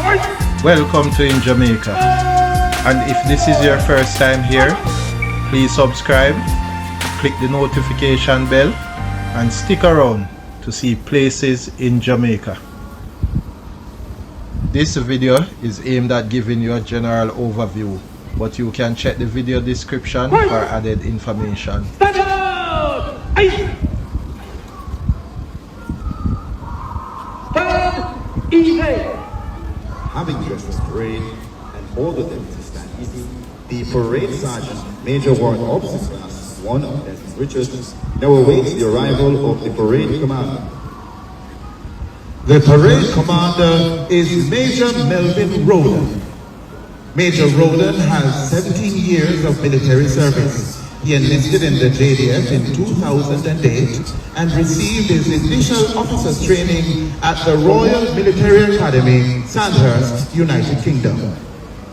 Welcome to InJamaica. And if this is your first time here, please subscribe, click the notification bell, and stick around to see places in Jamaica. This video is aimed at giving you a general overview, but you can check the video description for added information. Stand out! Stand easy! Having dressed the parade and ordered them to stand easy, the parade sergeant, Major Warrant Officer Class 1 of Desmond Richards, now awaits the arrival of the parade commander. The parade commander is Major Melvin Roden. Major Roden has 17 years of military service. He enlisted in the JDF in 2008 and received his initial officer's training at the Royal Military Academy, Sandhurst, United Kingdom.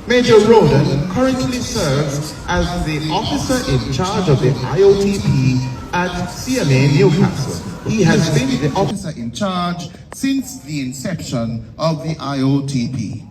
Major Roden currently serves as the officer in charge of the IOTP at CMA Newcastle. He has been the officer in charge since the inception of the IOTP.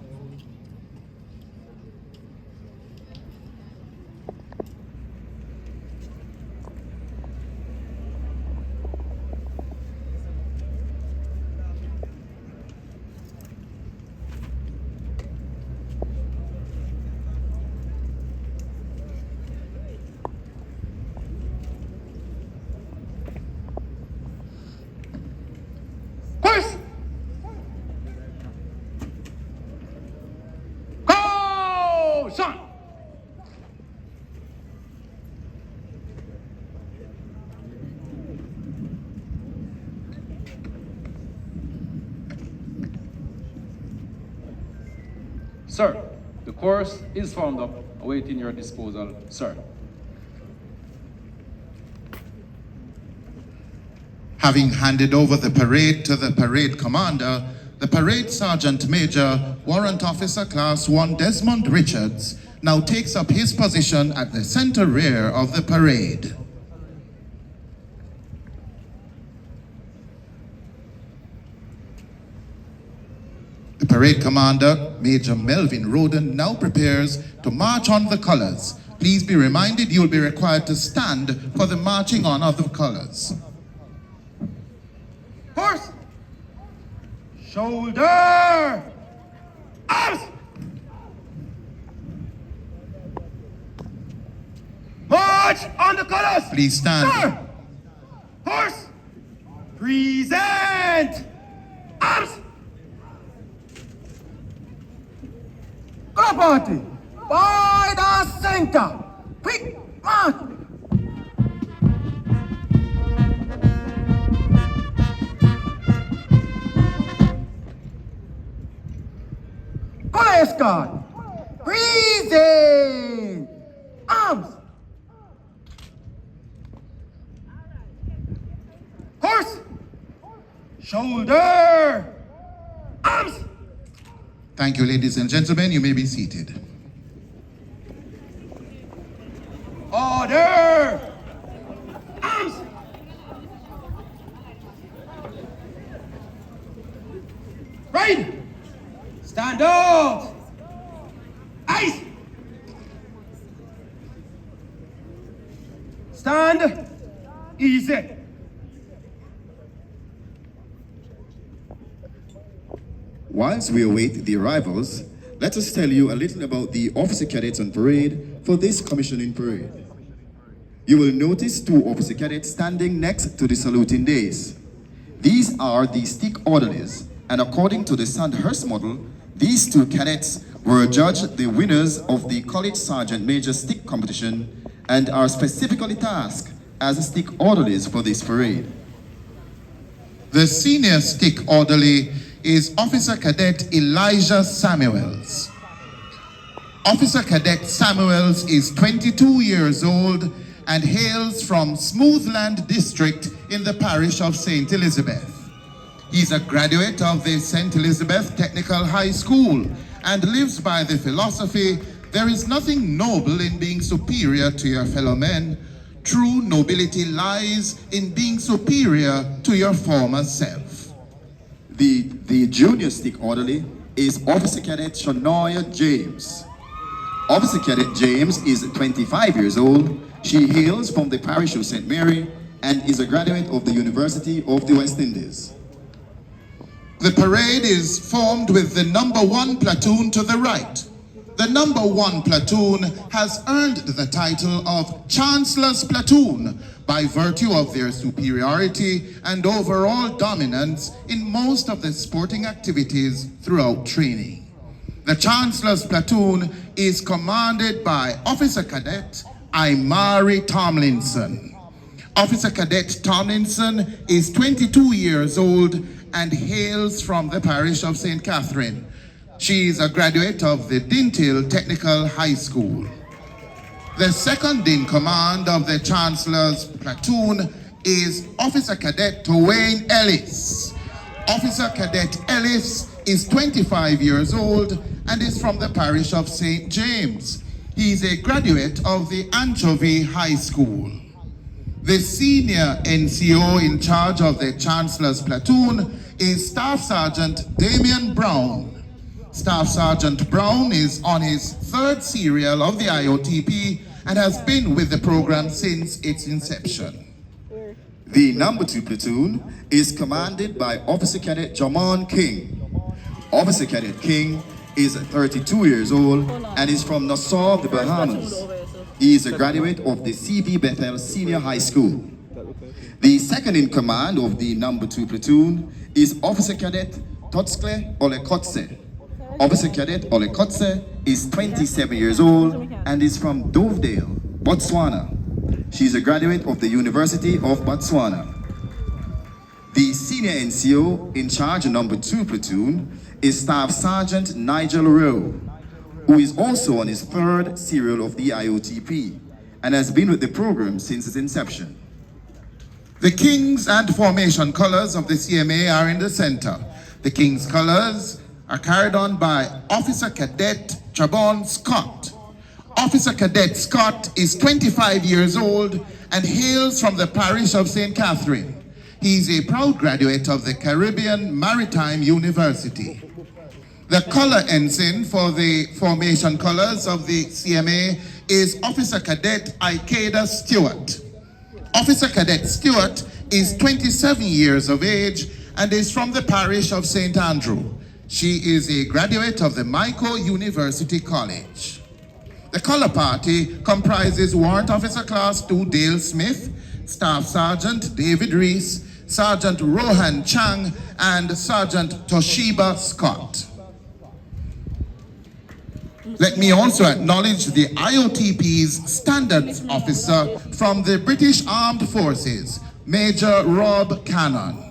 Sir, the course is formed up, awaiting your disposal, sir. Having handed over the parade to the parade commander, the parade sergeant major, Warrant Officer Class 1 Desmond Richards, now takes up his position at the center rear of the parade. The parade commander, Major Melvin Roden, now prepares to march on the colors. Please be reminded you will be required to stand for the marching on of the colors. Horse! Shoulder! Arms! March on the colors! Please stand. Sir! Horse! Present! Arms! Go party! By the center! Quick march! Color escort! Present! Arms! Horse! Shoulder! Arms! Thank you, ladies and gentlemen. You may be seated. Order! Arms! Right! Stand out! Ice! Stand easy! Whilst we await the arrivals, let us tell you a little about the Officer Cadets on parade for this commissioning parade. You will notice two Officer Cadets standing next to the saluting days. These are the stick orderlies, and according to the Sandhurst model, these two cadets were adjudged the winners of the College Sergeant Major Stick Competition and are specifically tasked as stick orderlies for this parade. The senior stick orderly is Officer Cadet Elijah Samuels. Officer Cadet Samuels is 22 years old and hails from Smoothland District in the parish of St. Elizabeth. He's a graduate of the St. Elizabeth Technical High School and lives by the philosophy, there is nothing noble in being superior to your fellow men. True nobility lies in being superior to your former self. The junior stick orderly is Officer Cadet Shania James. Officer Cadet James is 25 years old. She hails from the parish of St. Mary and is a graduate of the University of the West Indies. The parade is formed with the number 1 platoon to the right. The number 1 platoon has earned the title of Chancellor's Platoon by virtue of their superiority and overall dominance in most of the sporting activities throughout training. The Chancellor's Platoon is commanded by Officer Cadet Imari Tomlinson. Officer Cadet Tomlinson is 22 years old and hails from the parish of St. Catherine. She is a graduate of the Dintil Technical High School. The second in command of the Chancellor's Platoon is Officer Cadet Wayne Ellis. Officer Cadet Ellis is 25 years old and is from the parish of St. James. He is a graduate of the Anchovy High School. The senior NCO in charge of the Chancellor's Platoon is Staff Sergeant Damian Brown. Staff Sergeant Brown is on his 3rd serial of the IOTP and has been with the program since its inception. The number 2 platoon is commanded by Officer Cadet Jamon King. Officer Cadet King is 32 years old and is from Nassau, the Bahamas. He is a graduate of the CV Bethel Senior High School. The second in command of the number 2 platoon is Officer Cadet Totskle Olekotse. Officer Cadet Olekotse is 27 years old and is from Dovedale, Botswana. She is a graduate of the University of Botswana. The senior NCO in charge of number 2 platoon is Staff Sergeant Nigel Rowe, who is also on his 3rd serial of the IOTP and has been with the program since its inception. The Kings and formation colors of the CMA are in the center. The King's colors are carried on by Officer Cadet Chabon Scott. Officer Cadet Scott is 25 years old and hails from the parish of St. Catherine. He is a proud graduate of the Caribbean Maritime University. The color ensign for the formation colors of the CMA is Officer Cadet Ikeda Stewart. Officer Cadet Stewart is 27 years of age and is from the parish of St. Andrew. She is a graduate of the Mico University College. The color party comprises Warrant Officer Class 2 Dale Smith, Staff Sergeant David Reese, Sergeant Rohan Chang, and Sergeant Toshiba Scott. Let me also acknowledge the IOTP's Standards Officer from the British Armed Forces, Major Rob Cannon.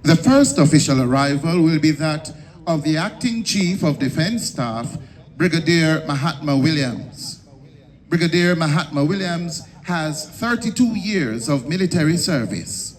The first official arrival will be that of the Acting Chief of Defense Staff, Brigadier Mahatma Williams. Brigadier Mahatma Williams has 32 years of military service.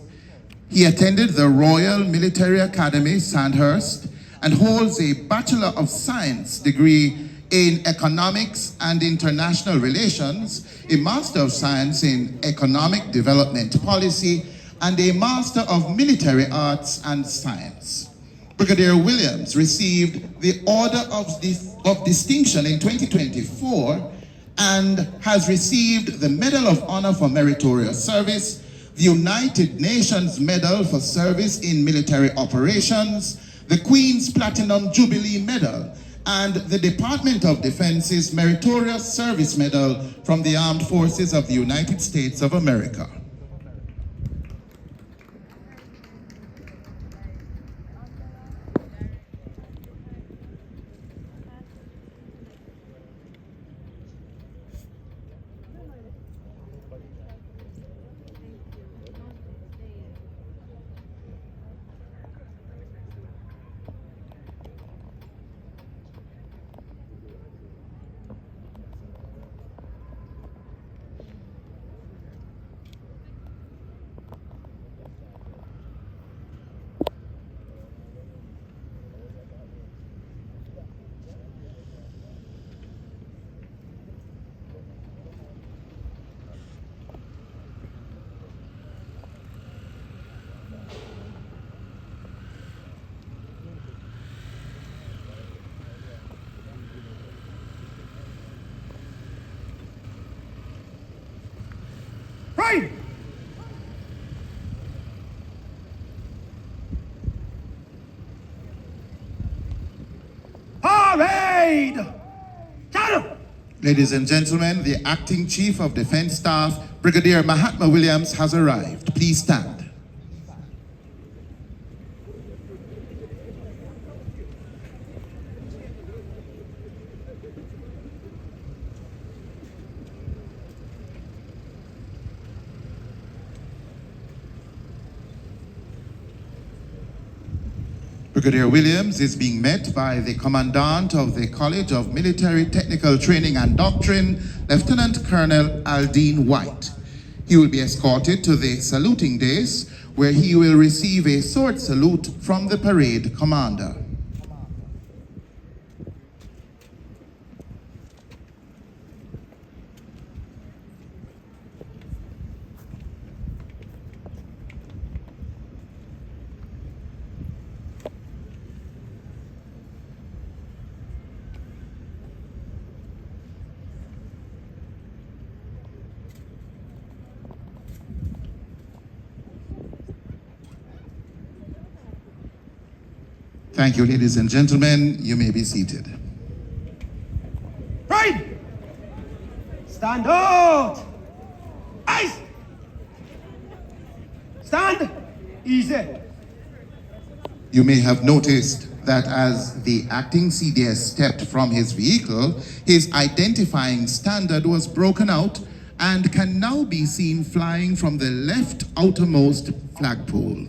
He attended the Royal Military Academy, Sandhurst, and holds a Bachelor of Science degree in Economics and International Relations, a Master of Science in Economic Development Policy, and a Master of Military Arts and Science. Brigadier Williams received the Order of Distinction in 2024 and has received the Medal of Honor for Meritorious Service, the United Nations Medal for Service in Military Operations, the Queen's Platinum Jubilee Medal, and the Department of Defense's Meritorious Service Medal from the Armed Forces of the United States of America. Ladies and gentlemen, the Acting Chief of Defense Staff, Brigadier Mahatma Williams, has arrived. Please stand. Brigadier Williams is being met by the Commandant of the College of Military Technical Training and Doctrine, Lieutenant Colonel Aldine White. He will be escorted to the saluting dais, where he will receive a sword salute from the parade commander. Thank you, ladies and gentlemen. You may be seated. Right! Stand out! Ice! Stand! Easy! You may have noticed that as the acting CDS stepped from his vehicle, his identifying standard was broken out and can now be seen flying from the left outermost flagpole.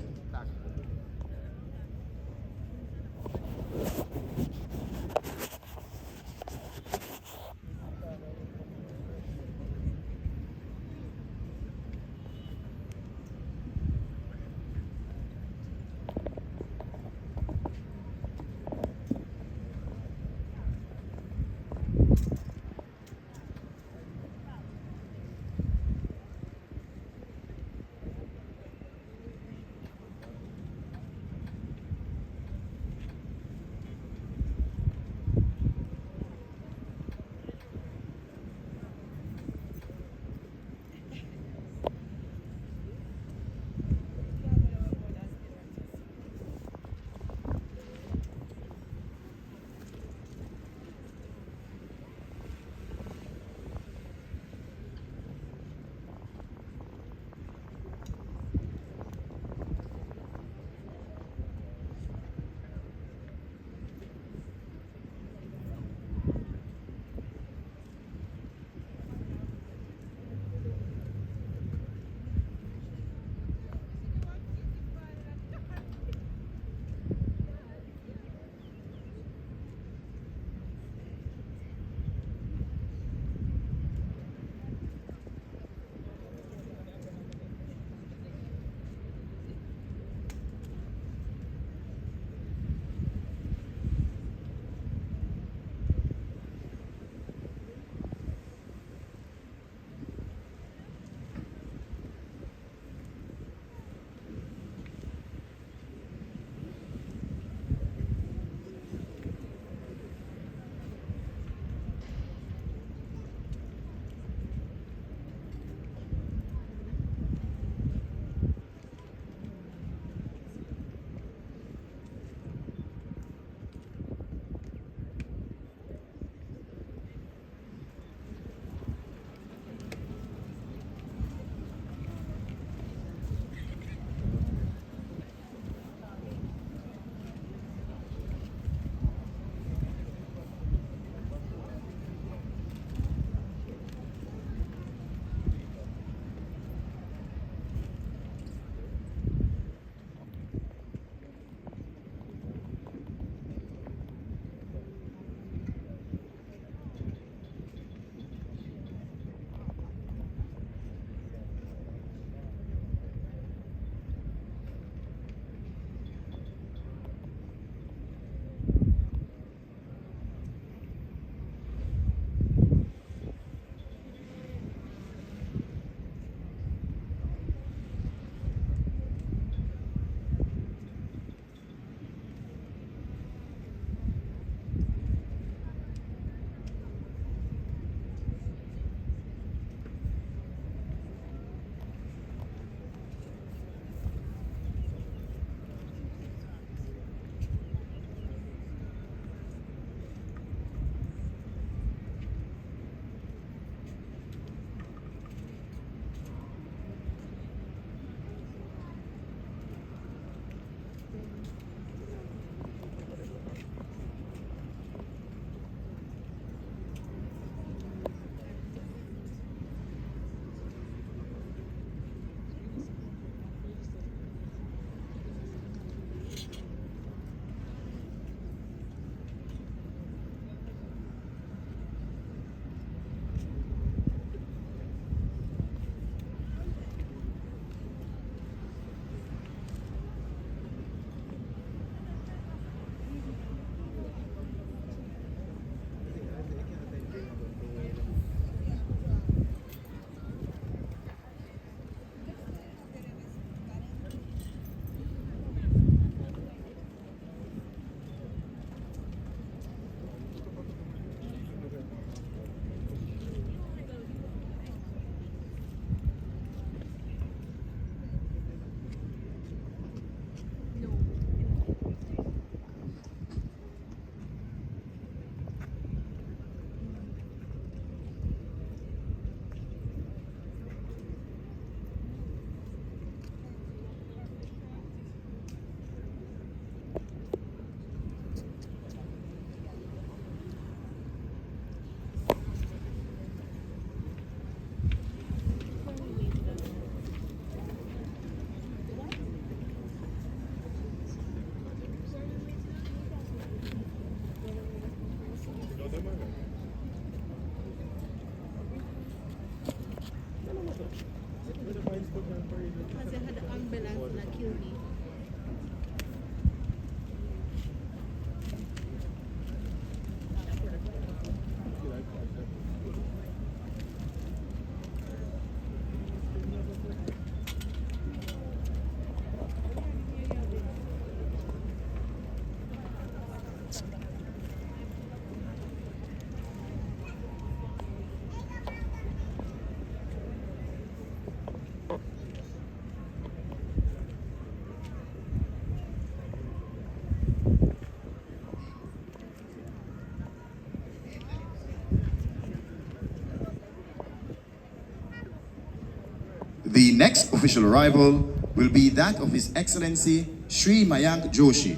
next official arrival will be that of His Excellency Shri Mayank Joshi,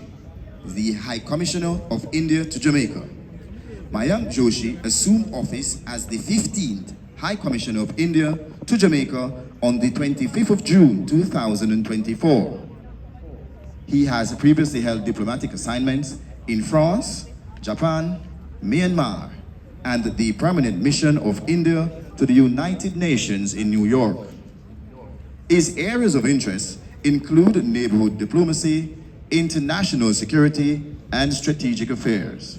the High Commissioner of India to Jamaica. Mayank Joshi assumed office as the 15th High Commissioner of India to Jamaica on the 25th of June 2024. He has previously held diplomatic assignments in France, Japan, Myanmar, and the permanent mission of India to the United Nations in New York. His areas of interest include neighborhood diplomacy, international security, and strategic affairs.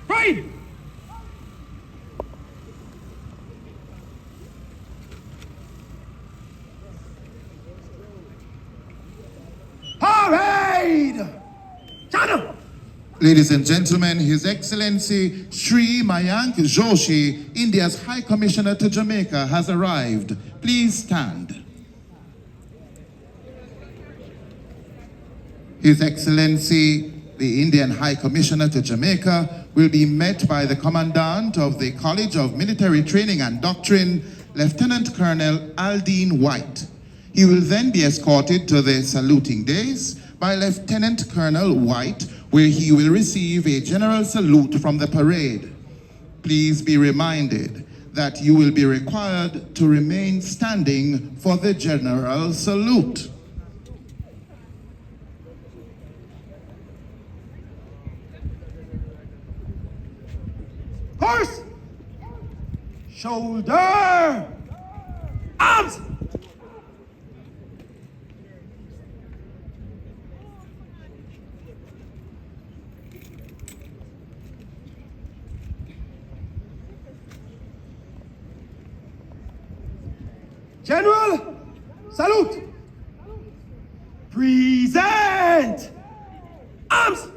Right! Parade! Channel! Ladies and gentlemen, His Excellency Shri Mayank Joshi, India's High Commissioner to Jamaica, has arrived. Please stand. His Excellency, the Indian High Commissioner to Jamaica, will be met by the Commandant of the College of Military Training and Doctrine, Lieutenant Colonel Aldine White. He will then be escorted to the saluting dais by Lieutenant Colonel White, where he will receive a general salute from the parade. Please be reminded that you will be required to remain standing for the general salute. Horse! Shoulder! Arms! General, salute! Present! Arms!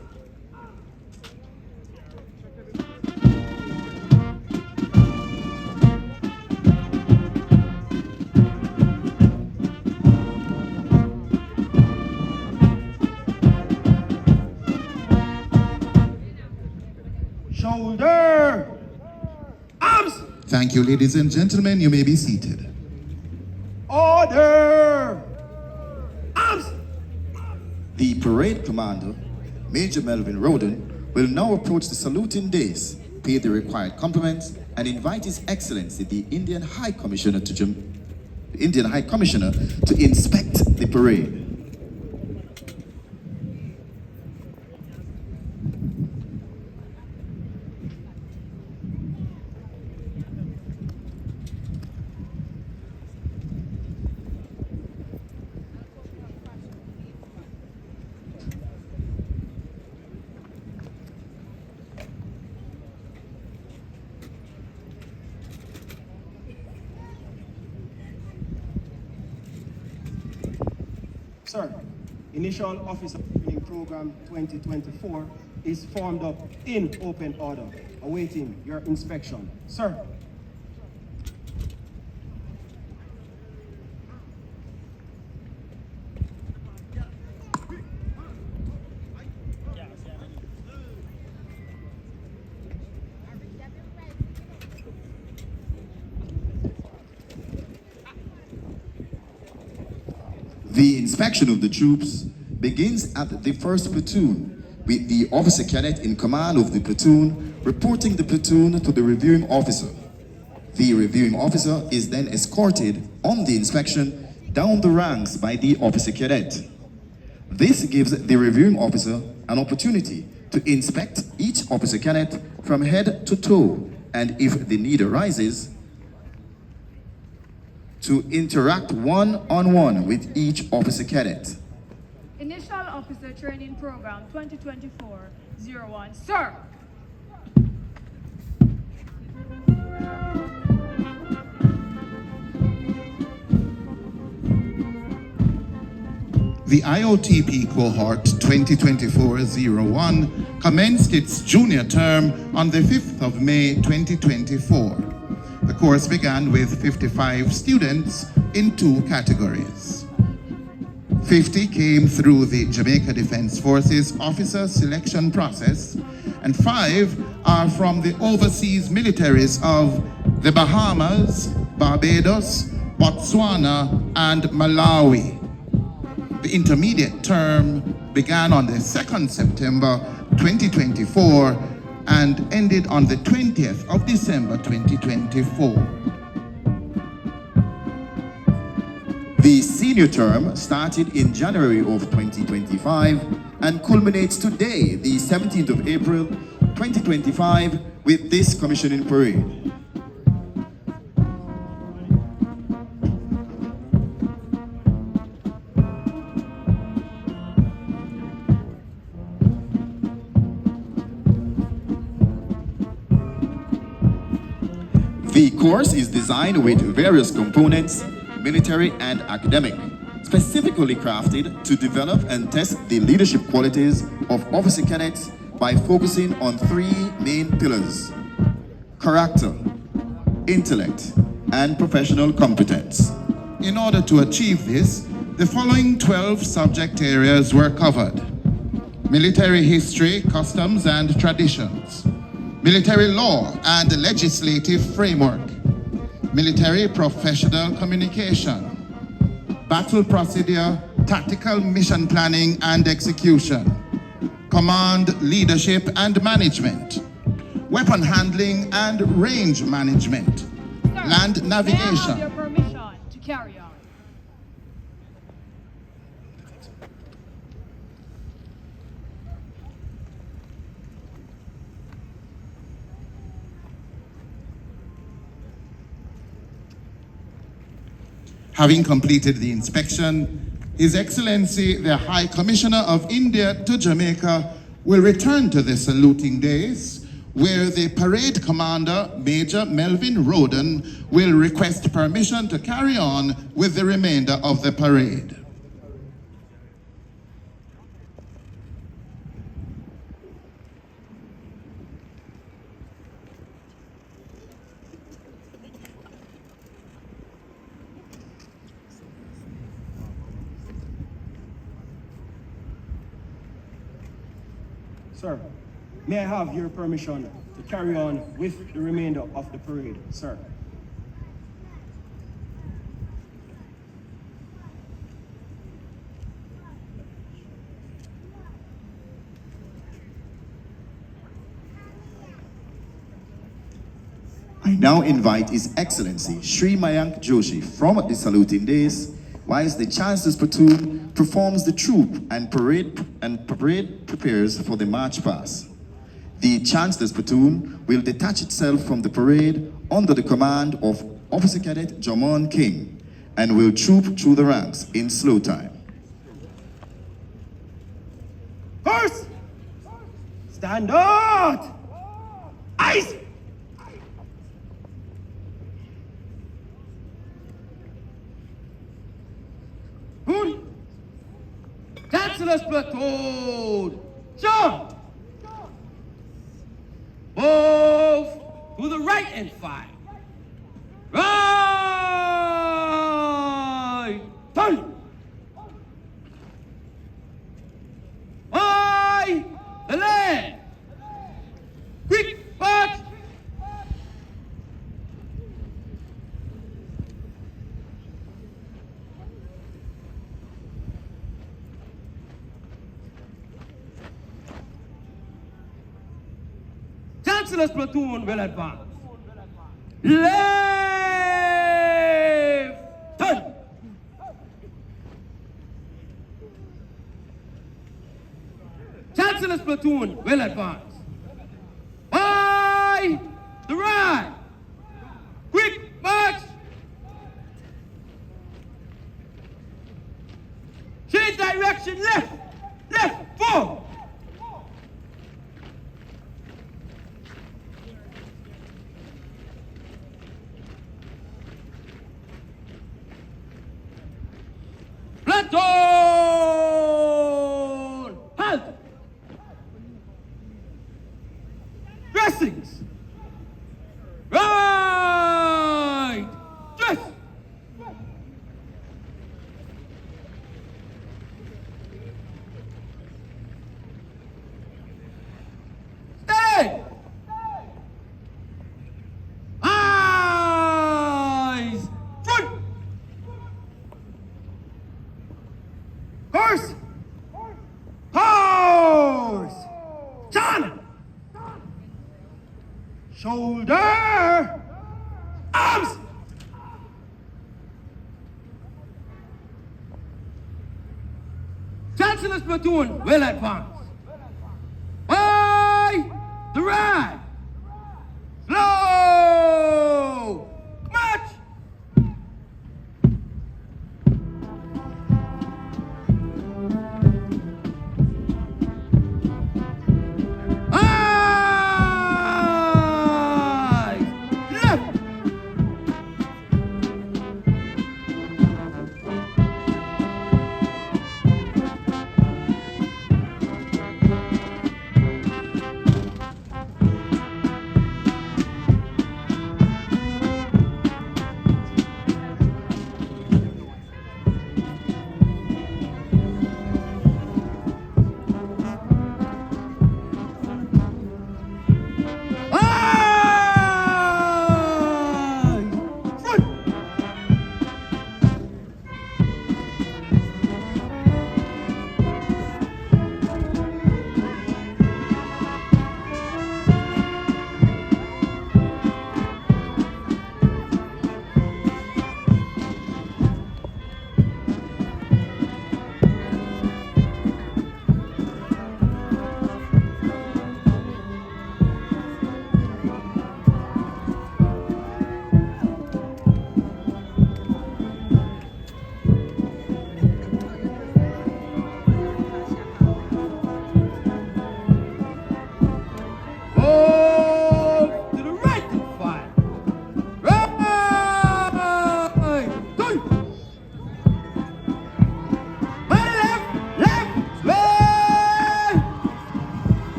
Shoulder! Arms! Thank you, ladies and gentlemen. You may be seated. Order! Arms! The parade commander, Major Melvin Roden, will now approach the saluting dais, pay the required compliments, and invite His Excellency, the Indian High Commissioner to inspect the parade. Sir, Initial Officer Training Program 2024 is formed up in open order, awaiting your inspection. Sir. The inspection of the troops begins at the first platoon, with the officer cadet in command of the platoon reporting the platoon to the reviewing officer. The reviewing officer is then escorted on the inspection down the ranks by the officer cadet. This gives the reviewing officer an opportunity to inspect each officer cadet from head to toe, and if the need arises, to interact one-on-one with each officer cadet. Initial Officer Training Program 2024-01, sir. The IOTP cohort 2024-01 commenced its junior term on the 5th of May 2024. The course began with 55 students in 2 categories. 50 came through the Jamaica Defense Forces officer selection process, and 5 are from the overseas militaries of the Bahamas, Barbados, Botswana, and Malawi. The intermediate term began on the 2nd September 2024 and ended on the 20th of December 2024. The senior term started in January of 2025 and culminates today, the 17th of April 2025, with this commissioning parade. The course is designed with various components, military and academic, specifically crafted to develop and test the leadership qualities of officer cadets by focusing on 3 main pillars: character, intellect, and professional competence. In order to achieve this, the following 12 subject areas were covered: military history, customs and traditions, military law and legislative framework, military professional communication, battle procedure, tactical mission planning and execution, command, leadership and management, weapon handling and range management, land navigation. May I have your permission to carry on? Having completed the inspection, His Excellency the High Commissioner of India to Jamaica will return to the saluting days, where the parade commander, Major Melvin Roden, will request permission to carry on with the remainder of the parade. Sir, may I have your permission to carry on with the remainder of the parade, sir? I now invite His Excellency Shri Mayank Joshi from the saluting days, whilst the Chancellor's platoon performs the troop and parade prepares for the march past. The Chancellor's platoon will detach itself from the parade under the command of Officer Cadet Jamon King and will troop through the ranks in slow time. Horse! Stand out! Ice! Boon! Chancellor's platoon! Jump! Move to the right and fire. Right! Turn! By the left! Quick march! Chancellor's platoon will advance. Left! Turn! Chancellor's platoon will advance. By the right. Quick march. Change direction left. Left, forward. Platoon! Halt! Dressings! Right! Dress! Stay! Eyes! Front! Horse! Horse! China! Shoulder! Arms! Chancellor's platoon will advance. By the right! Slow! March!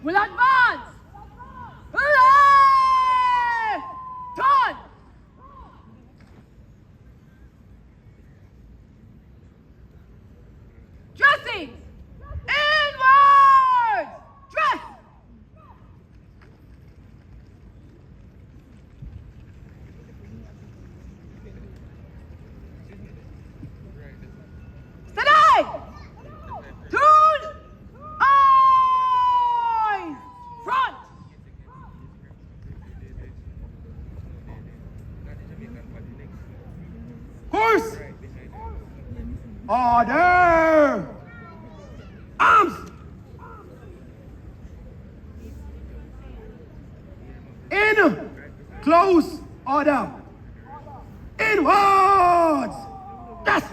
will advance. Hooray! Turn! Dressing! Inwards! Dress! Steady! Tune! Eyes! Front! Course! Order! Arms! In! Close order! Inwards! Yes!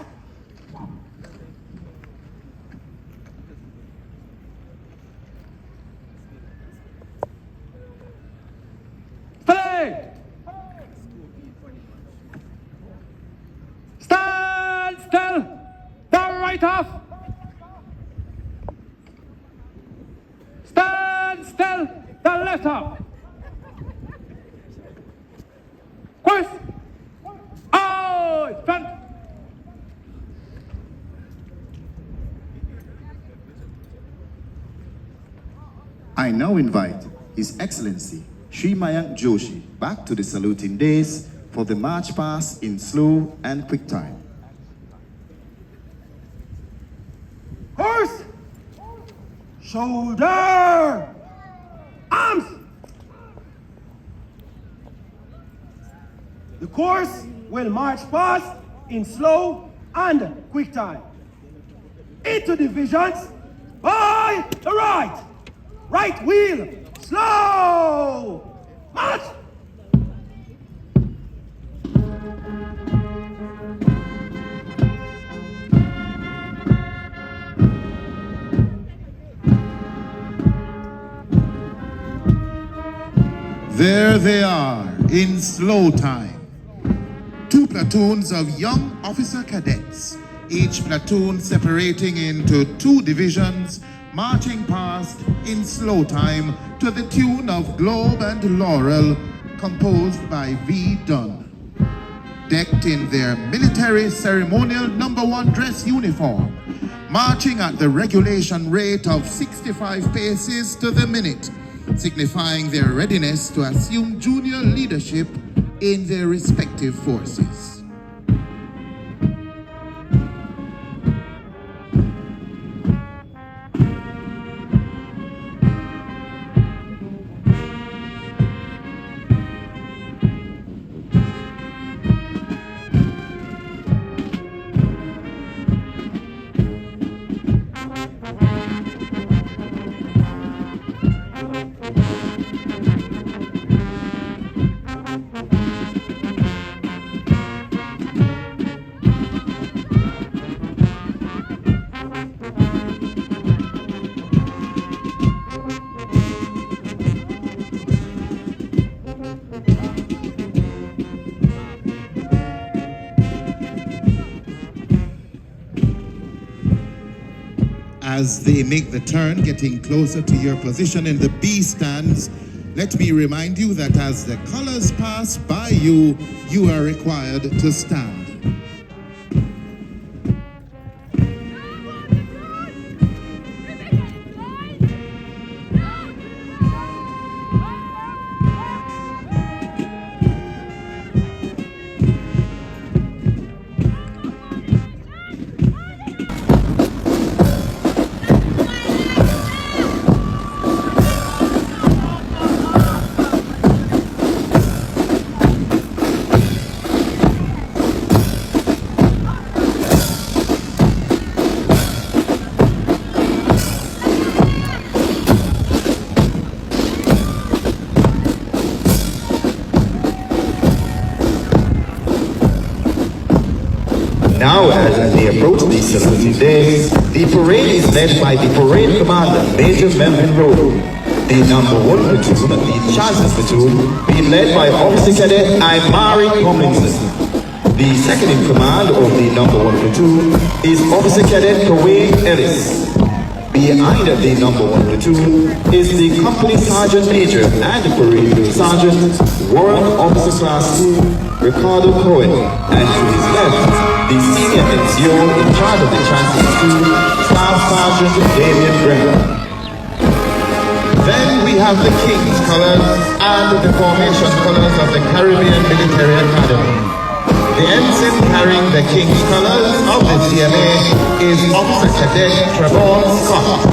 Stay! Stand still! The right off! Stand still! The left off! Course! Out! Front! I now invite His Excellency Shri Mayank Joshi back to the saluting days for the march past in slow and quick time. Horse! Shoulder! Arms! The course will march past in slow and quick time. Into divisions by the right. Right wheel, slow! March! There they are, in slow time. 2 platoons of young officer cadets, each platoon separating into 2 divisions, marching past in slow time to the tune of Globe and Laurel, composed by V. Dunn. Decked in their military ceremonial #1 dress uniform, marching at the regulation rate of 65 paces to the minute, signifying their readiness to assume junior leadership in their respective forces. As they make the turn, getting closer to your position in the B stands, let me remind you that as the colors pass by you, you are required to stand. Now, as they approach the saluting days, the parade is led by the parade commander, Major Melvin Rowe. The #1 platoon, the Chancellor's platoon, being led by Officer Cadet Imari Tomlinson. The second in command of the #1 platoon is Officer Cadet Kawaii Ellis, Behind the number 1 platoon is the Company Sergeant Major and Parade Sergeant, Warrant Officer Class 2, Ricardo Cohen, and to his left, the Senior NCO in charge of the Chancellor 2, Staff Sergeant David Brenner. Then we have the King's Colors and the formation colors of the Caribbean Military Academy. The ensign carrying the King's Colors of the CMA is Officer Cadet Trevor Scott.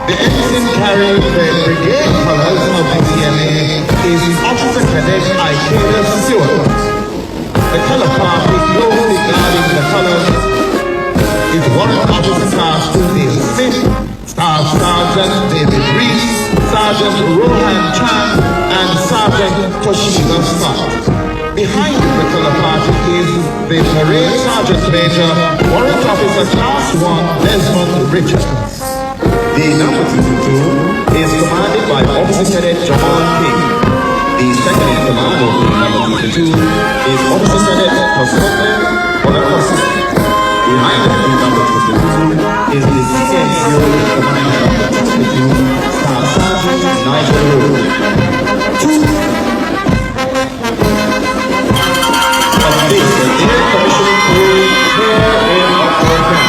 The ensign carrying the Brigade Colors of the CMA is Officer Cadet Ikeda Stewart. The color party closely guarding the colors is Warrant Officer Class 2 Neil Smith, Staff Sergeant David Reese, Sergeant Rohan Chan, and Sergeant Toshiba Scott. Behind the color party is the Parade Sergeant Major, Warrant Officer Class 1 Desmond Richards. The number 2 platoon is commanded by Officer Cadet Jamal King. The second in command of the number 2 platoon is Officer Cadet Constantine Bonacosta. Behind the number 2 platoon is the CNCO commanding number 2 platoon, Staff Sergeant Nigel Rowe. This is the Air Commissioning Parade here in our camp.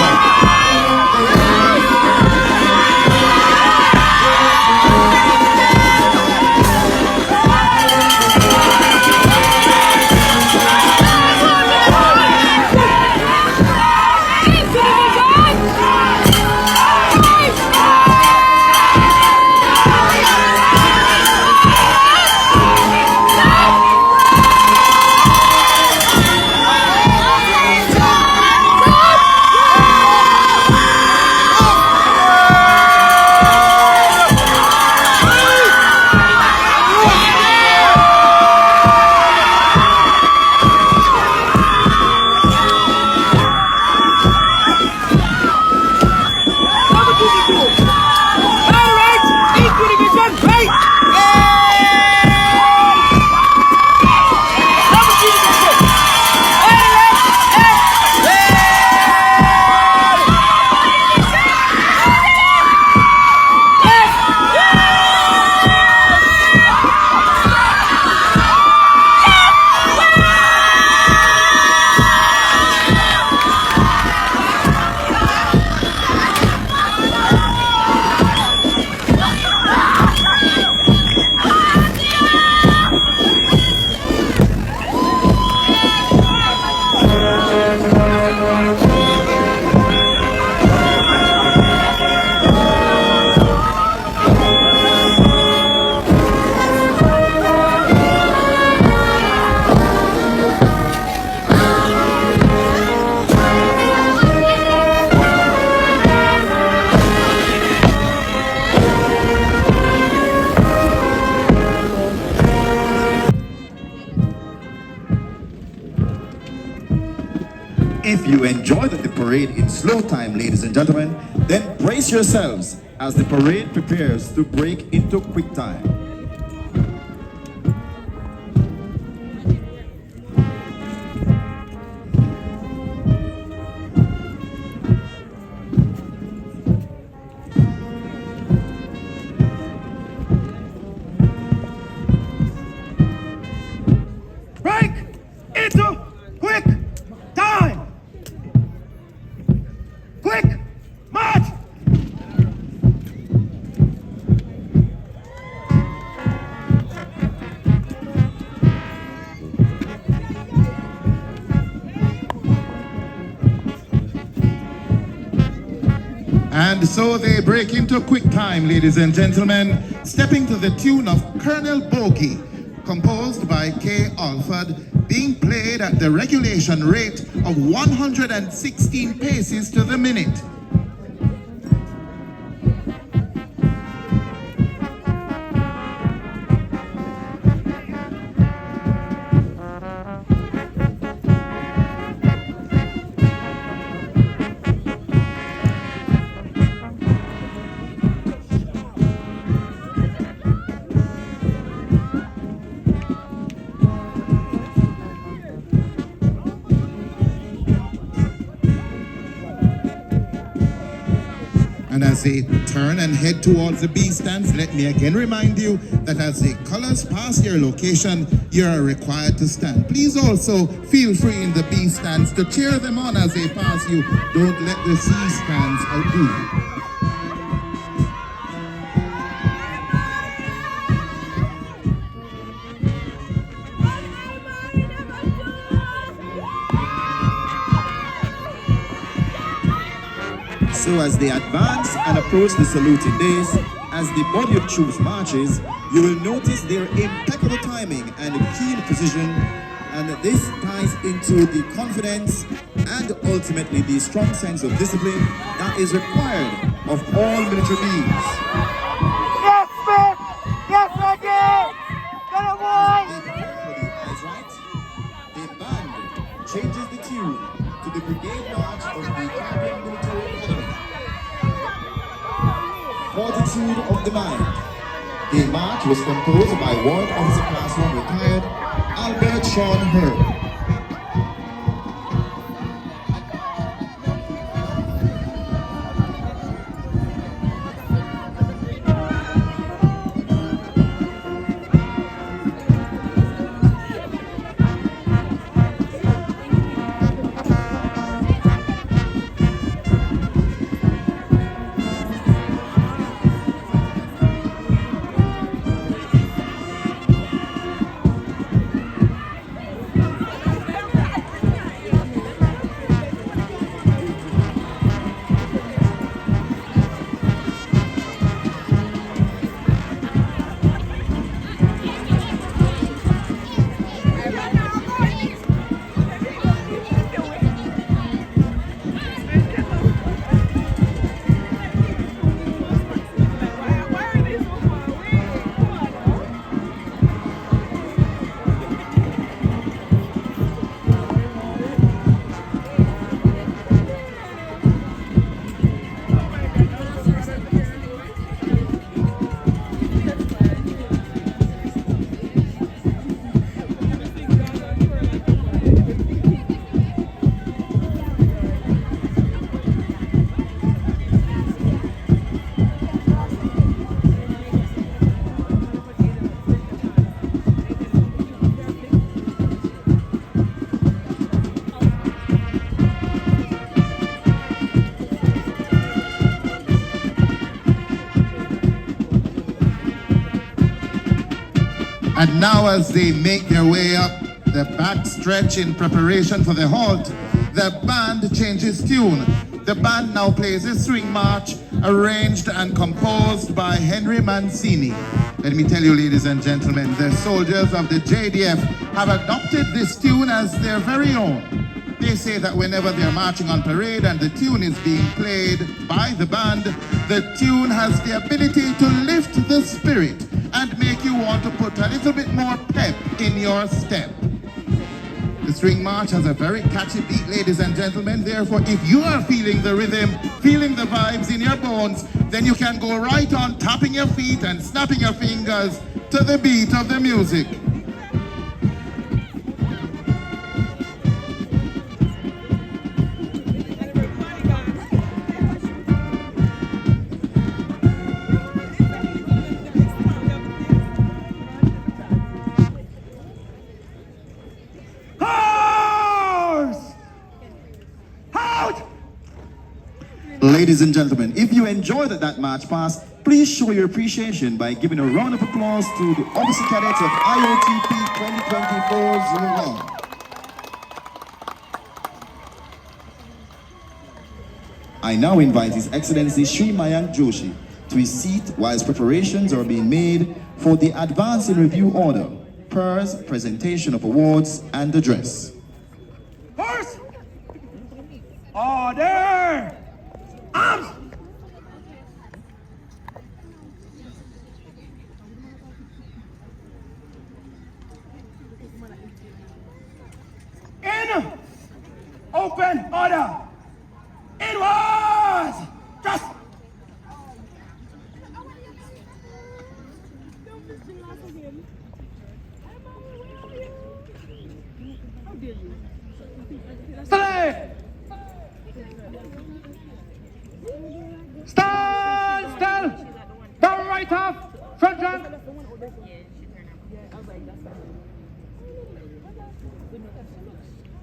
If you enjoyed the parade in slow time, ladies and gentlemen, then brace yourselves as the parade prepares to break into quick time. Break into quick time. Quick march. And so they break into quick time, ladies and gentlemen, stepping to the tune of Colonel Bogey, composed by K. Alford, being played at the regulation rate of 116 paces to the minute. as they turn and head towards the B stands, let me again remind you that as the colors pass your location, you are required to stand. Please also feel free in the B stands to cheer them on as they pass you. Don't let the C stands outdo you. So as they advance and approach the saluting days, as the body of troops marches, you will notice their impeccable timing and keen precision, and this ties into the confidence and ultimately the strong sense of discipline that is required of all military beings. Yes, man! Yes, again! Get it, boy! As they prepare for the eyes right, the band changes the tune to the brigade march of the Caribbean Military Academy. Fortitude of the Mind. The march was composed by Warrant Officer Class 1 retired Albert Sean Herb. And now as they make their way up the back stretch in preparation for the halt, the band changes tune. The band now plays a swing march arranged and composed by Henry Mancini. Let me tell you, ladies and gentlemen, the soldiers of the JDF have adopted this tune as their very own. They say that whenever they're marching on parade and the tune is being played by the band, the tune has the ability to lift the spirit and make you want to put a little bit more pep in your step. The string march has a very catchy beat, ladies and gentlemen. Therefore, if you are feeling the rhythm, feeling the vibes in your bones, then you can go right on tapping your feet and snapping your fingers to the beat of the music. Ladies and gentlemen, if you enjoyed that march past, please show your appreciation by giving a round of applause to the Officer Cadets of IOTP 2024-01. I now invite His Excellency Shri Mayank Joshi to his seat whilst preparations are being made for the Advance in Review Order, PERS, presentation of awards and address. Horse! Order! Arms! In open order! Inwards! Just! Steady! Start! right half, front rank.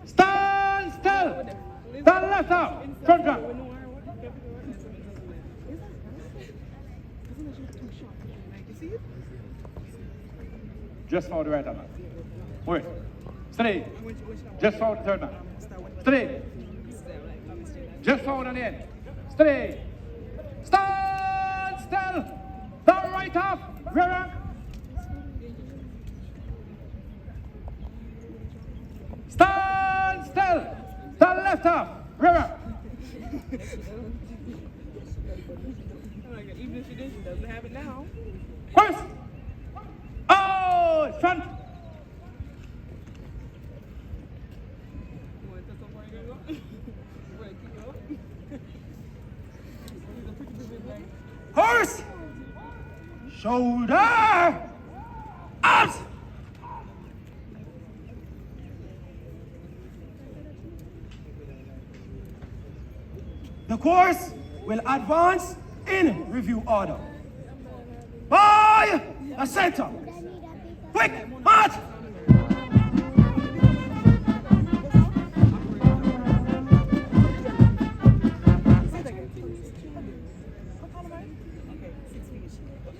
Stand still. Stand left half, front rank. Just forward the right hand. Wait. Straight. Just forward the third hand. Straight. Just forward on the end. Straight. Stand still. Down right half. Rear rank. Stand still. Down left half. Rear rank. Even if she did, she doesn't have it now. First. Oh, front. Horse! Shoulder! Arms! The course will advance in review order. By the center. Quick, march!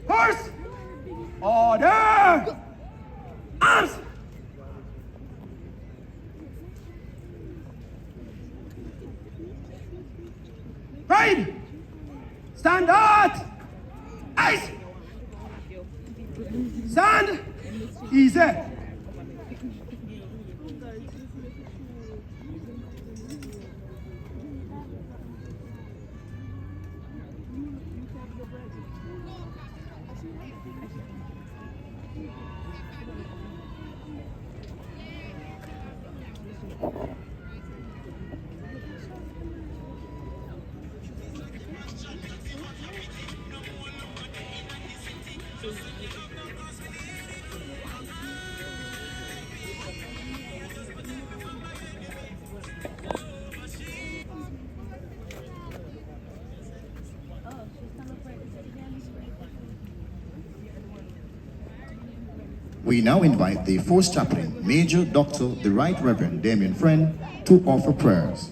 Horse! Order! Arms! Right! Stand out! Ice! Stand! Easy! We now invite the Force Chaplain, Major Dr. the Right Reverend Damien Friend, to offer prayers.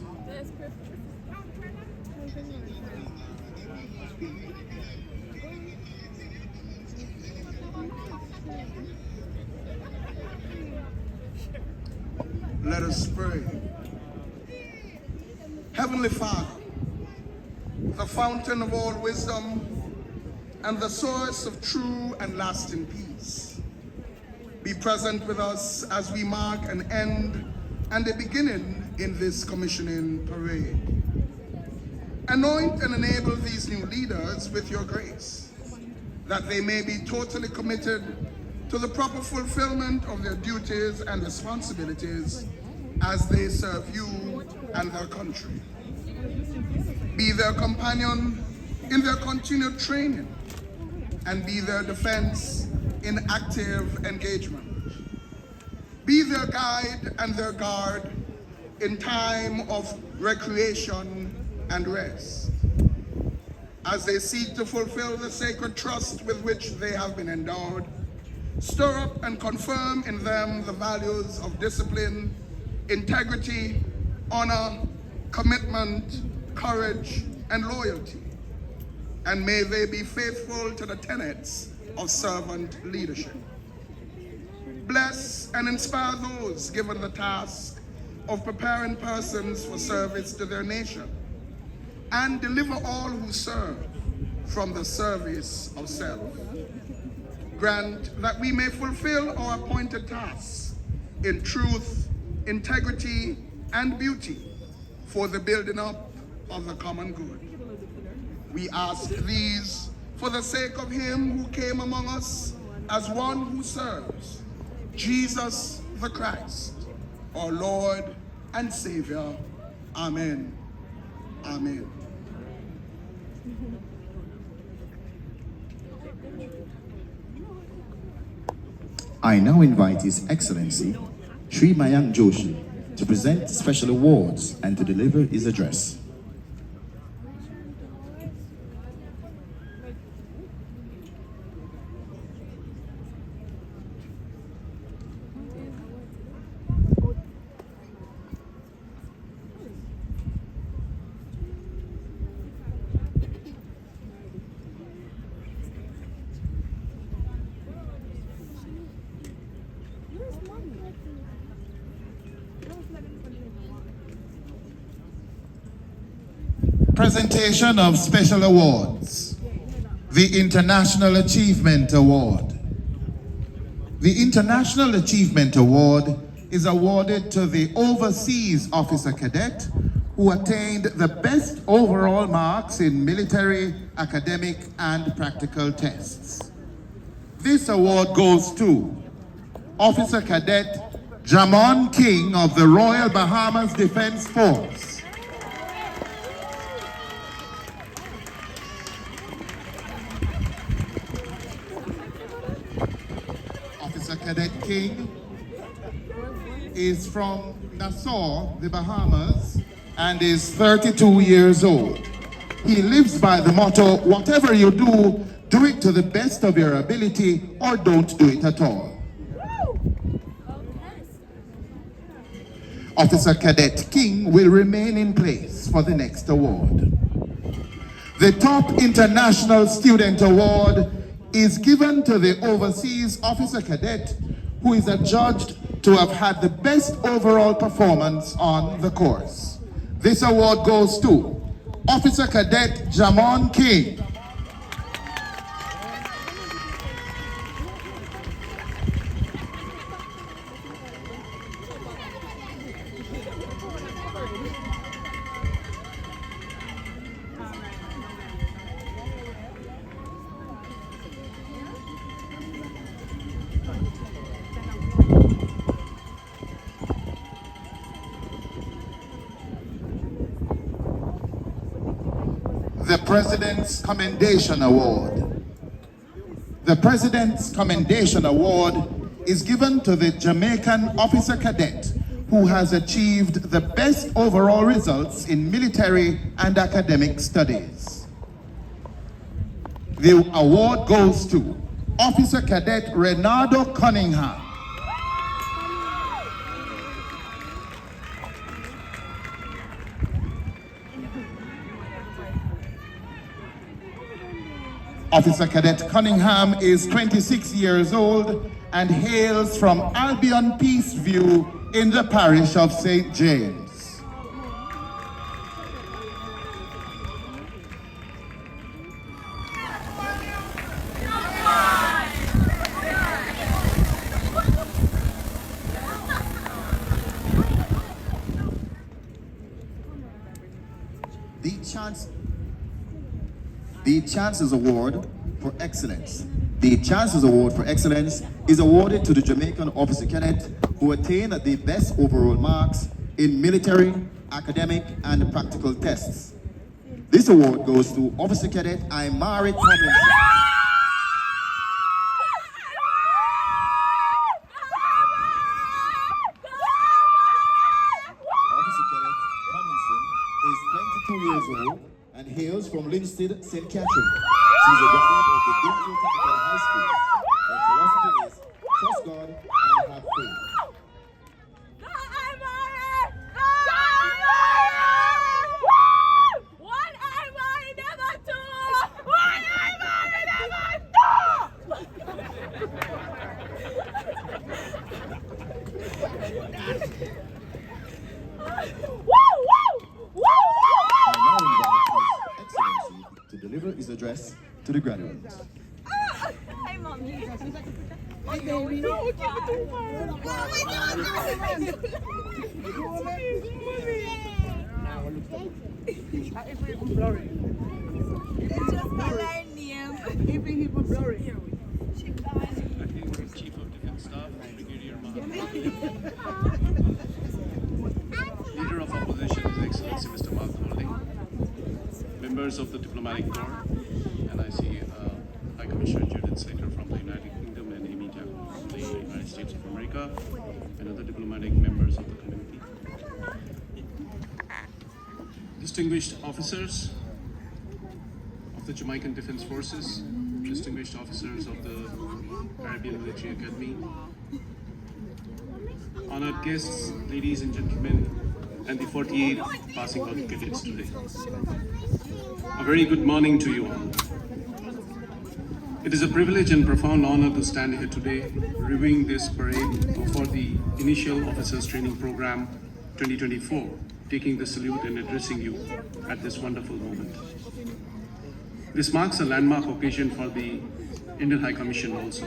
Let us pray. Heavenly Father, the fountain of all wisdom and the source of true and lasting peace, be present with us as we mark an end and a beginning in this commissioning parade. Anoint and enable these new leaders with your grace, that they may be totally committed to the proper fulfillment of their duties and responsibilities as they serve you and their country. Be their companion in their continued training and be their defense in active engagement. Be their guide and their guard in time of recreation and rest. As they seek to fulfill the sacred trust with which they have been endowed, stir up and confirm in them the values of discipline, integrity, honor, commitment, courage, and loyalty. And may they be faithful to the tenets of servant leadership. Bless and inspire those given the task of preparing persons for service to their nation, and deliver all who serve from the service of self. Grant that we may fulfill our appointed tasks in truth, integrity, and beauty for the building up of the common good. We ask these for the sake of him who came among us as one who serves, Jesus the Christ, our Lord and Savior. Amen. Amen. I now invite His Excellency Shri Mayank Joshi to present special awards and to deliver his address. Presentation of special awards. The International Achievement Award. The International Achievement Award is awarded to the overseas officer cadet who attained the best overall marks in military, academic, and practical tests. This award goes to Officer Cadet Jamon King of the Royal Bahamas Defense Force. Officer Cadet King is from Nassau, the Bahamas, and is 32 years old. He lives by the motto, whatever you do, do it to the best of your ability or don't do it at all. Officer Cadet King will remain in place for the next award. The Top International Student Award is given to the overseas officer cadet who is adjudged to have had the best overall performance on the course. This award goes to Officer Cadet Jamon King. The President's Commendation Award. The President's Commendation Award is given to the Jamaican officer cadet who has achieved the best overall results in military and academic studies. The award goes to Officer Cadet Renardo Cunningham. Officer Cadet Cunningham is 26 years old and hails from Albion Peaceview in the parish of St. James. The Chancellor's Award for Excellence. The Chancellor's Award for Excellence is awarded to the Jamaican officer cadet who attained the best overall marks in military, academic, and practical tests. This award goes to Officer Cadet Imari Tomlinson. Officer Cadet Tomlinson is 22 years old and hails from Linstead, St. Catherine. She is a graduate of the Kingston High School. Her philosophy is trust God and have faith. To deliver his address to the graduates. Hi, Mommy. Hi, baby. No, keep it too far. Oh, my God. Blurry. It's just my name. Keeping him blurry. Chief of Defense Staff, Brigadier Leader of Opposition, His Excellency Mr. Mark Holding, members of the Diplomatic Corps, and I see High Commissioner Judith Slater from the United Kingdom and Amy Jack from the United States of America, and other diplomatic members of the community. Distinguished officers of the Jamaican Defense Forces, distinguished officers of the Caribbean Military Academy, honored guests, ladies and gentlemen, and the 48 passing out cadets today. A very good morning to you all. It is a privilege and profound honor to stand here today reviewing this parade for the Initial Officers Training Program 2024 taking the salute and addressing you at this wonderful moment. This marks a landmark occasion for the Indian High Commission also,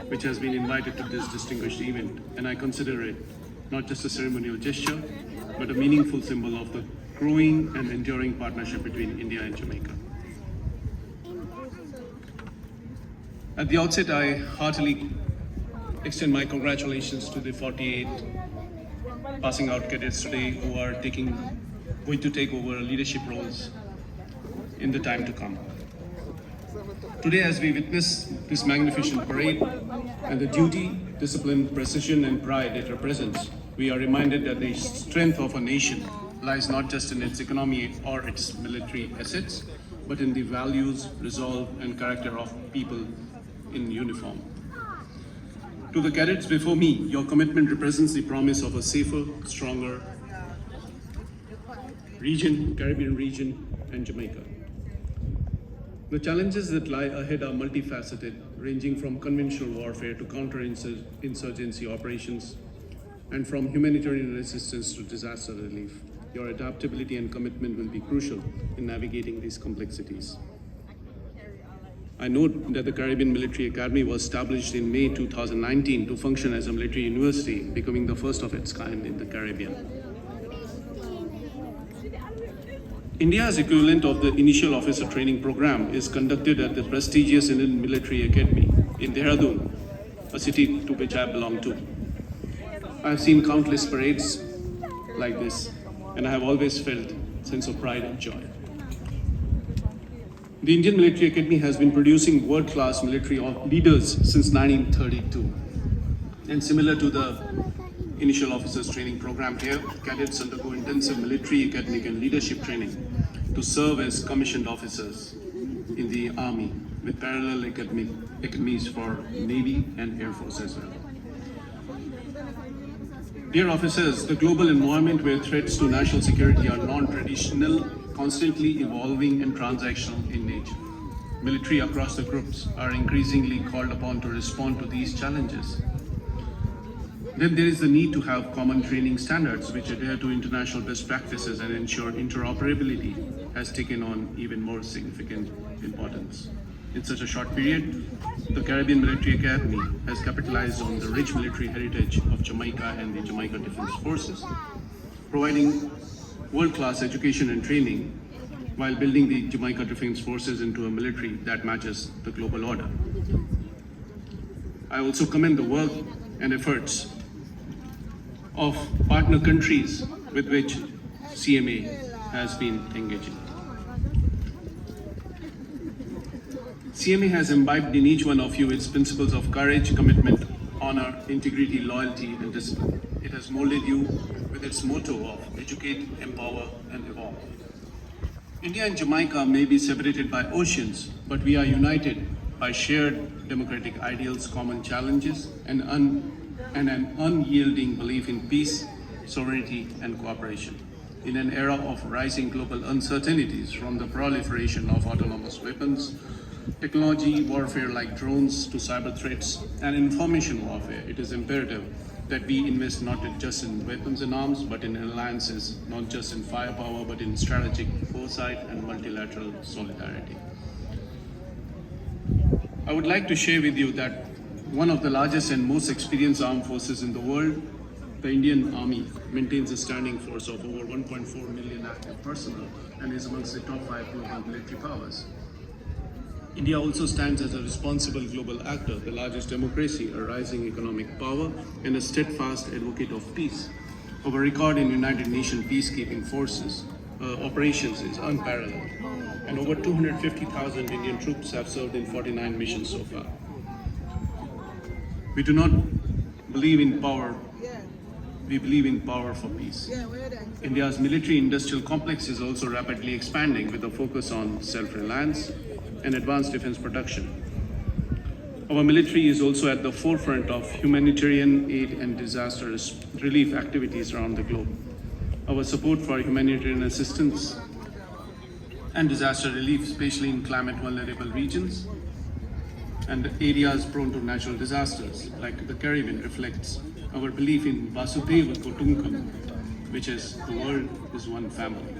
which has been invited to this distinguished event, and I consider it not just a ceremonial gesture, but a meaningful symbol of the growing and enduring partnership between India and Jamaica. At the outset, I heartily extend my congratulations to the 48 passing out cadets today who are going to take over leadership roles in the time to come. Today, as we witness this magnificent parade and the duty, discipline, precision, and pride it represents, we are reminded that the strength of a nation lies not just in its economy or its military assets, but in the values, resolve, and character of people in uniform. To the cadets before me, your commitment represents the promise of a safer, stronger region, Caribbean region, and Jamaica. The challenges that lie ahead are multifaceted, ranging from conventional warfare to counterinsurgency operations, and from humanitarian assistance to disaster relief. Your adaptability and commitment will be crucial in navigating these complexities. I note that the Caribbean Military Academy was established in May 2019 to function as a military university, becoming the first of its kind in the Caribbean. India's equivalent of the Initial Officer Training Program is conducted at the prestigious Indian Military Academy in Dehradun, a city to which I belong to. I have seen countless parades like this, and I have always felt a sense of pride and joy. The Indian Military Academy has been producing world-class military leaders since 1932. And similar to the Initial Officers Training Program here, cadets undergo intensive military, academic, and leadership training to serve as commissioned officers in the Army, with parallel academies for Navy and Air Force as well. Dear officers, the global environment where threats to national security are non-traditional, constantly evolving, and transactional in nature. Military across the groups are increasingly called upon to respond to these challenges. Then there is the need to have common training standards which adhere to international best practices and ensure interoperability has taken on even more significant importance. In such a short period, the Caribbean Military Academy has capitalized on the rich military heritage of Jamaica and the Jamaica Defense Forces, providing world-class education and training while building the Jamaica Defense Forces into a military that matches the global order. I also commend the work and efforts of partner countries with which CMA has been engaging. CMA has imbibed in each one of you its principles of courage, commitment, honor, integrity, loyalty, and discipline. It has molded you with its motto of educate, empower, and evolve. India and Jamaica may be separated by oceans, but we are united by shared democratic ideals, common challenges, and an unyielding belief in peace, sovereignty, and cooperation. In an era of rising global uncertainties, from the proliferation of autonomous weapons, technology warfare like drones, to cyber threats and information warfare, it is imperative that we invest not just in weapons and arms, but in alliances, not just in firepower, but in strategic foresight and multilateral solidarity. I would like to share with you that one of the largest and most experienced armed forces in the world, the Indian Army, maintains a standing force of over 1.4 million active personnel and is amongst the top 5 global military powers. India also stands as a responsible global actor, the largest democracy, a rising economic power, and a steadfast advocate of peace. Our record in United Nations peacekeeping forces operations is unparalleled, and over 250,000 Indian troops have served in 49 missions so far. We do not believe in power, we believe in power for peace. India's military-industrial complex is also rapidly expanding with a focus on self-reliance and advanced defense production. Our military is also at the forefront of humanitarian aid and disaster relief activities around the globe. Our support for humanitarian assistance and disaster relief, especially in climate-vulnerable regions and areas prone to natural disasters like the Caribbean, reflects our belief in Vasudhaiva Kutumbakam, which is the world is one family.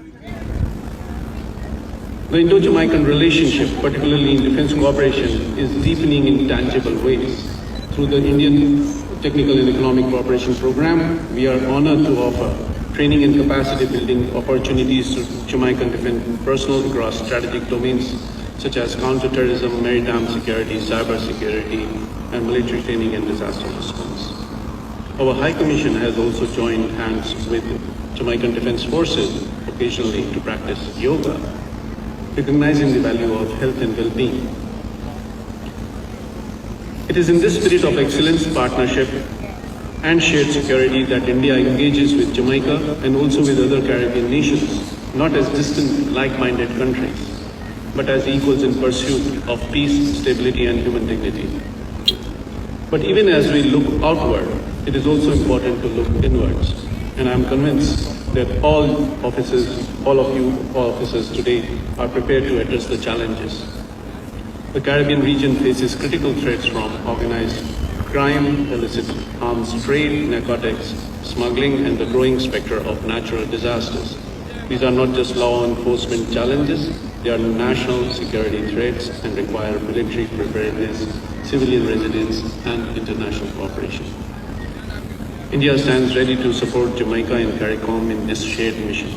The Indo-Jamaican relationship, particularly in defense cooperation, is deepening in tangible ways. Through the Indian Technical and Economic Cooperation Program, we are honored to offer training and capacity building opportunities to Jamaican defense personnel across strategic domains such as counterterrorism, maritime security, cyber security, and military training and disaster response. Our High Commission has also joined hands with Jamaican Defense Forces occasionally to practice yoga, recognizing the value of health and well-being. It is in this spirit of excellence, partnership, and shared security that India engages with Jamaica and also with other Caribbean nations, not as distant, like-minded countries, but as equals in pursuit of peace, stability, and human dignity. But even as we look outward, it is also important to look inwards. And I'm convinced that all of you officers today are prepared to address the challenges. The Caribbean region faces critical threats from organized crime, illicit arms trade, narcotics, smuggling, and the growing specter of natural disasters. These are not just law enforcement challenges, they are national security threats and require military preparedness, civilian resilience, and international cooperation. India stands ready to support Jamaica and CARICOM in this shared mission.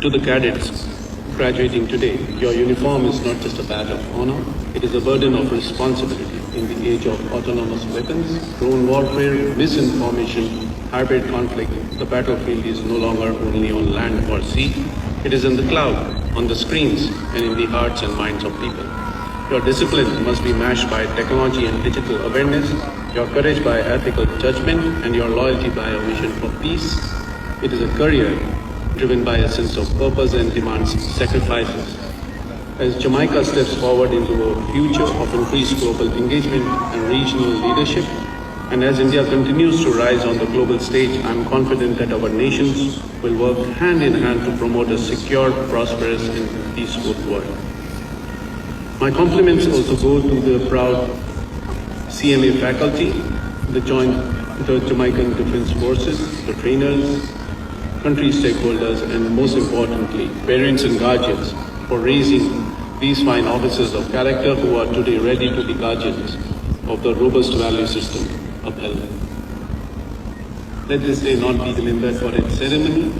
To the cadets graduating today, your uniform is not just a badge of honor, it is a burden of responsibility. In the age of autonomous weapons, drone warfare, misinformation, hybrid conflict, the battlefield is no longer only on land or sea, it is in the cloud, on the screens, and in the hearts and minds of people. Your discipline must be matched by technology and digital awareness, your courage by ethical judgment, and your loyalty by a vision for peace. It is a career driven by a sense of purpose and demands sacrifices. As Jamaica steps forward into a future of increased global engagement and regional leadership, and as India continues to rise on the global stage, I am confident that our nations will work hand in hand to promote a secure, prosperous, and peaceful world. My compliments also go to the proud CMA faculty, the Jamaican Defense Forces, the trainers, country stakeholders, and most importantly, parents and guardians for raising these fine officers of character who are today ready to be guardians of the robust value system upheld. Let this day not be remembered for its ceremony,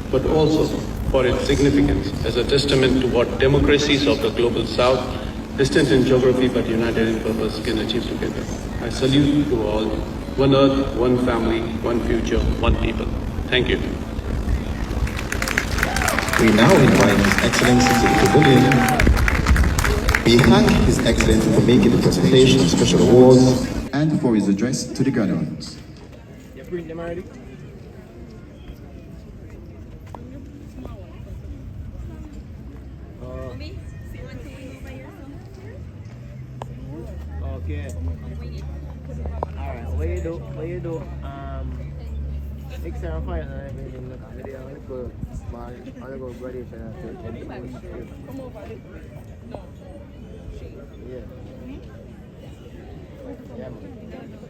but also for its significance as a testament to what democracies of the global south, distant in geography but united in purpose, can achieve together. I salute you all. One earth, one family, one future, one people. Thank you. We now invite His Excellency to the pavilion. We thank His Excellency for making the presentation of special awards and for his address to the graduates. You print them already? Okay. Alright, what you do? Next time I find out I'm going to go man, I'll go graduation Come over. No. Yeah. Yeah, man.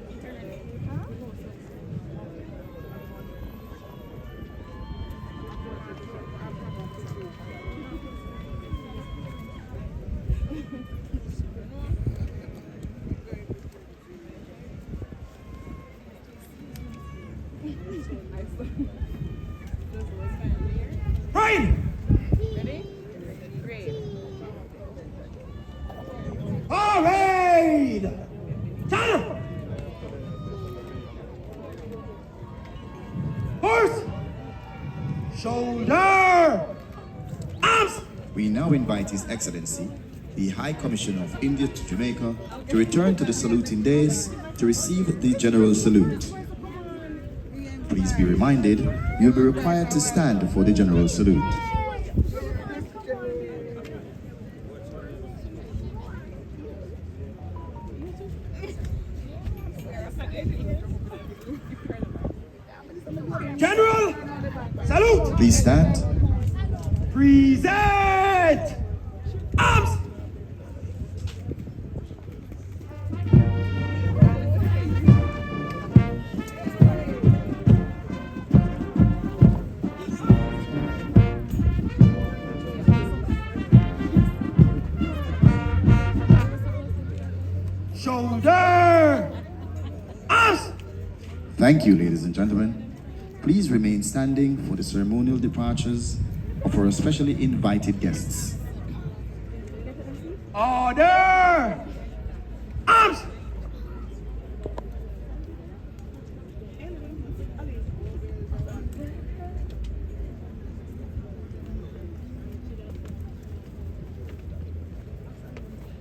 Right! Ready? Great. All right! Turn! Horse! Shoulder! Arms! We now invite His Excellency, the High Commissioner of India to Jamaica, to return to the saluting dais to receive the General Salute. Please be reminded, you'll be required to stand for the General Salute. General! Salute! Please stand. Present! Arms! Order! Us! Thank you, ladies and gentlemen. Please remain standing for the ceremonial departures of our specially invited guests. Order! Arms!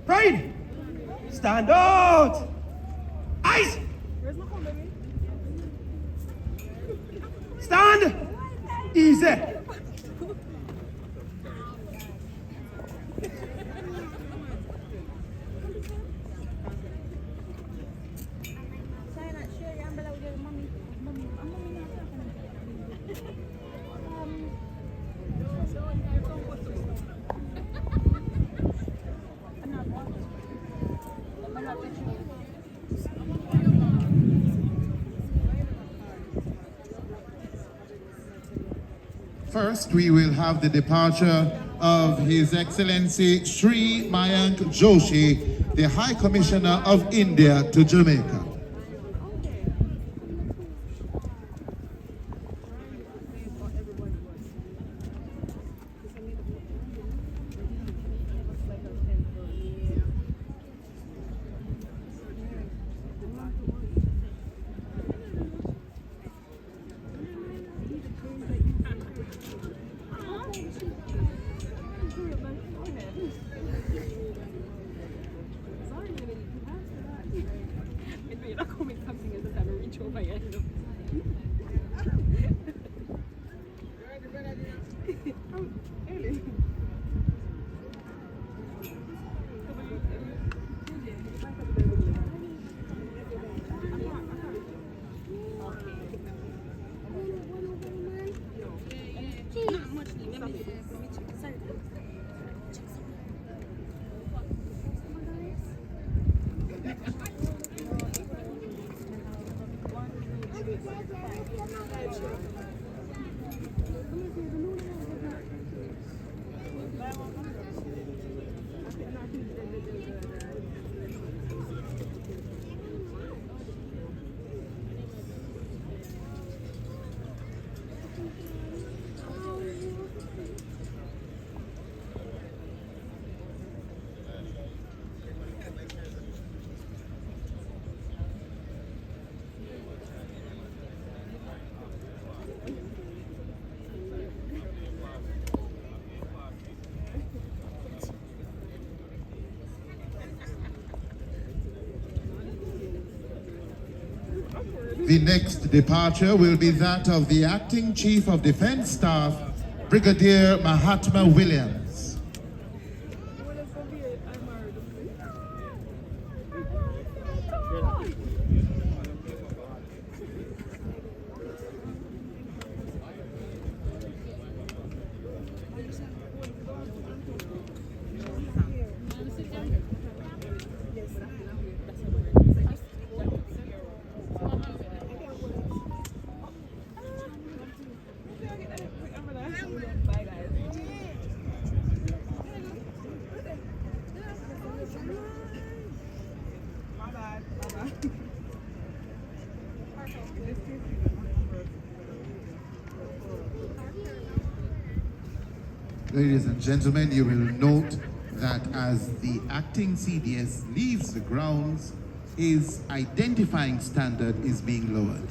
Pride! Stand out! Eyes! Stand! Easy! First, we will have the departure of His Excellency Shri Mayank Joshi, the High Commissioner of India to Jamaica. The next departure will be that of the Acting Chief of Defense Staff, Brigadier Mahatma Williams. Ladies and gentlemen, you will note that as the acting CDS leaves the grounds, his identifying standard is being lowered.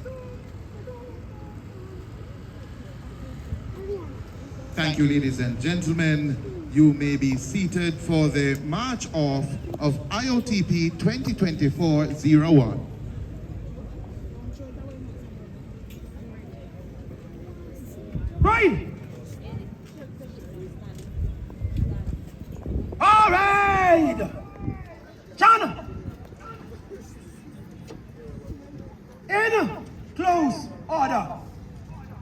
Thank you, ladies and gentlemen. You may be seated for the march off of IOTP 2024-01. Right! All right! John! In close order.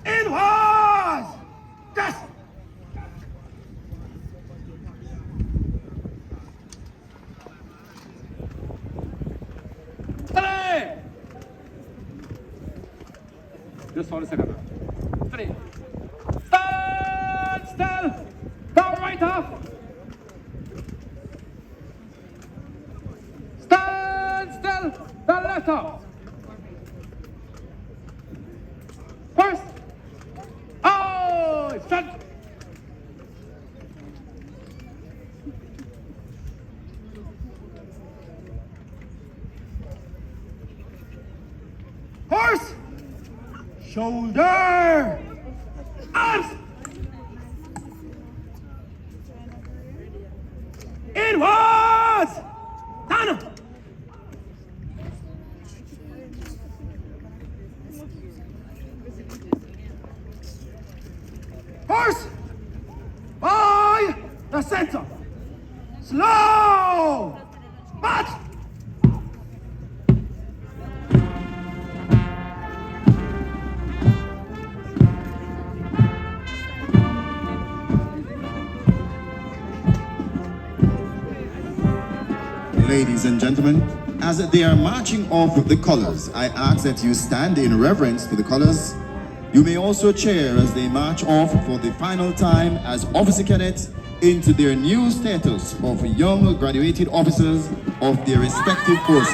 In horse! Yes! Steady! Just for a second. Steady. Stand still! Go right off! Stand still! the letter. First. Oh, stand. Horse. Shoulder. Arms. Inwards. Down. Horse. By the center. Slow. March. Ladies and gentlemen, as they are marching off with the colors, I ask that you stand in reverence to the colors. You may also cheer as they march off for the final time as officer cadets into their new status of young graduated officers of their respective forces.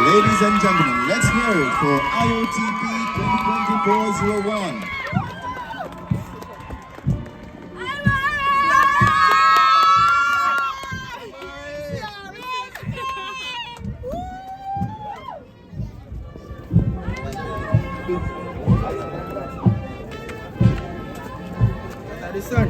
Ladies and gentlemen, let's hear it for IOTP 2024-01. The sun.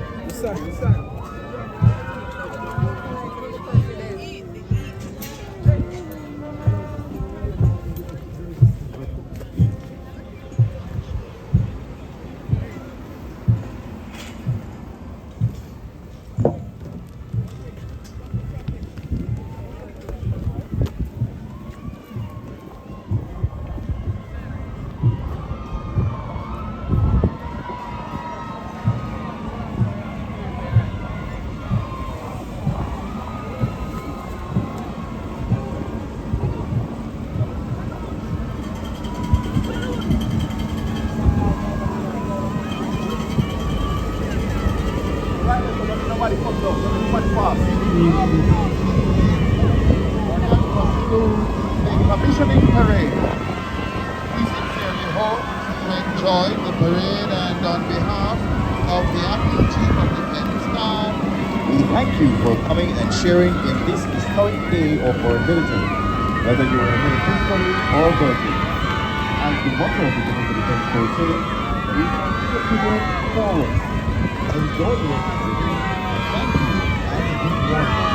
Nobody comes out, nobody pass. The commissioning parade. We sincerely hope you enjoy the parade, and on behalf of the acting chief of defense staff, we thank you for coming and sharing in this historic day of our military, whether you are military or virtual. As the motto of the Jamaica Defense Force says, we continue to move forward. Enjoy the rest of the day. Thank you, and good morning.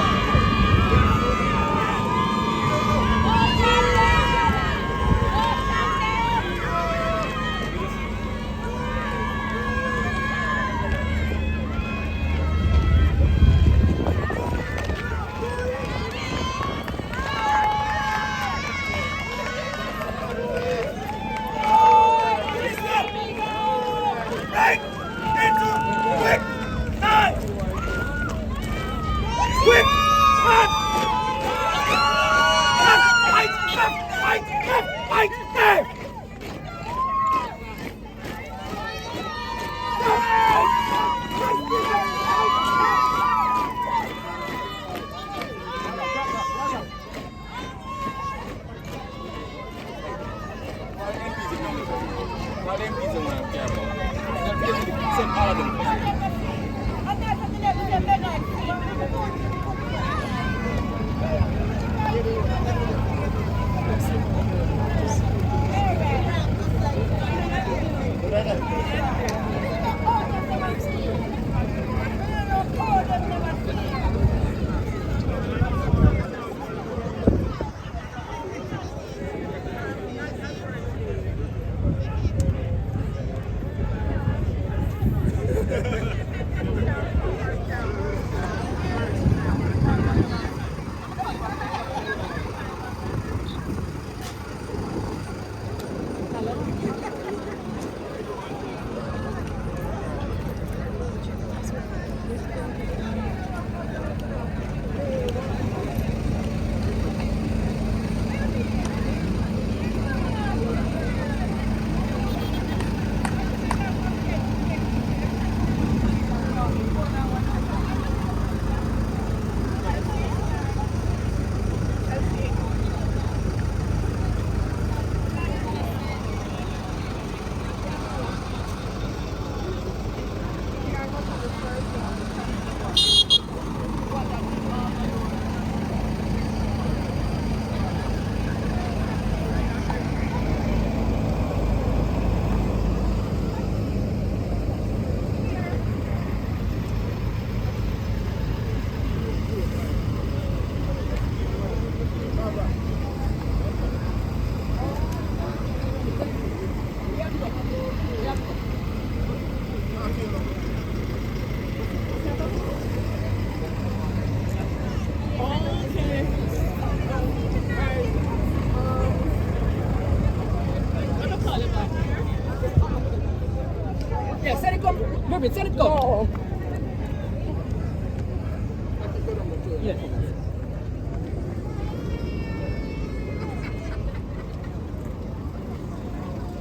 there. Send it come. Move it. Send it come. Yeah.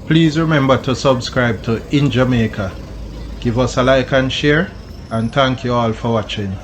Please remember to subscribe to InJamaica. Give us a like and share, and thank you all for watching.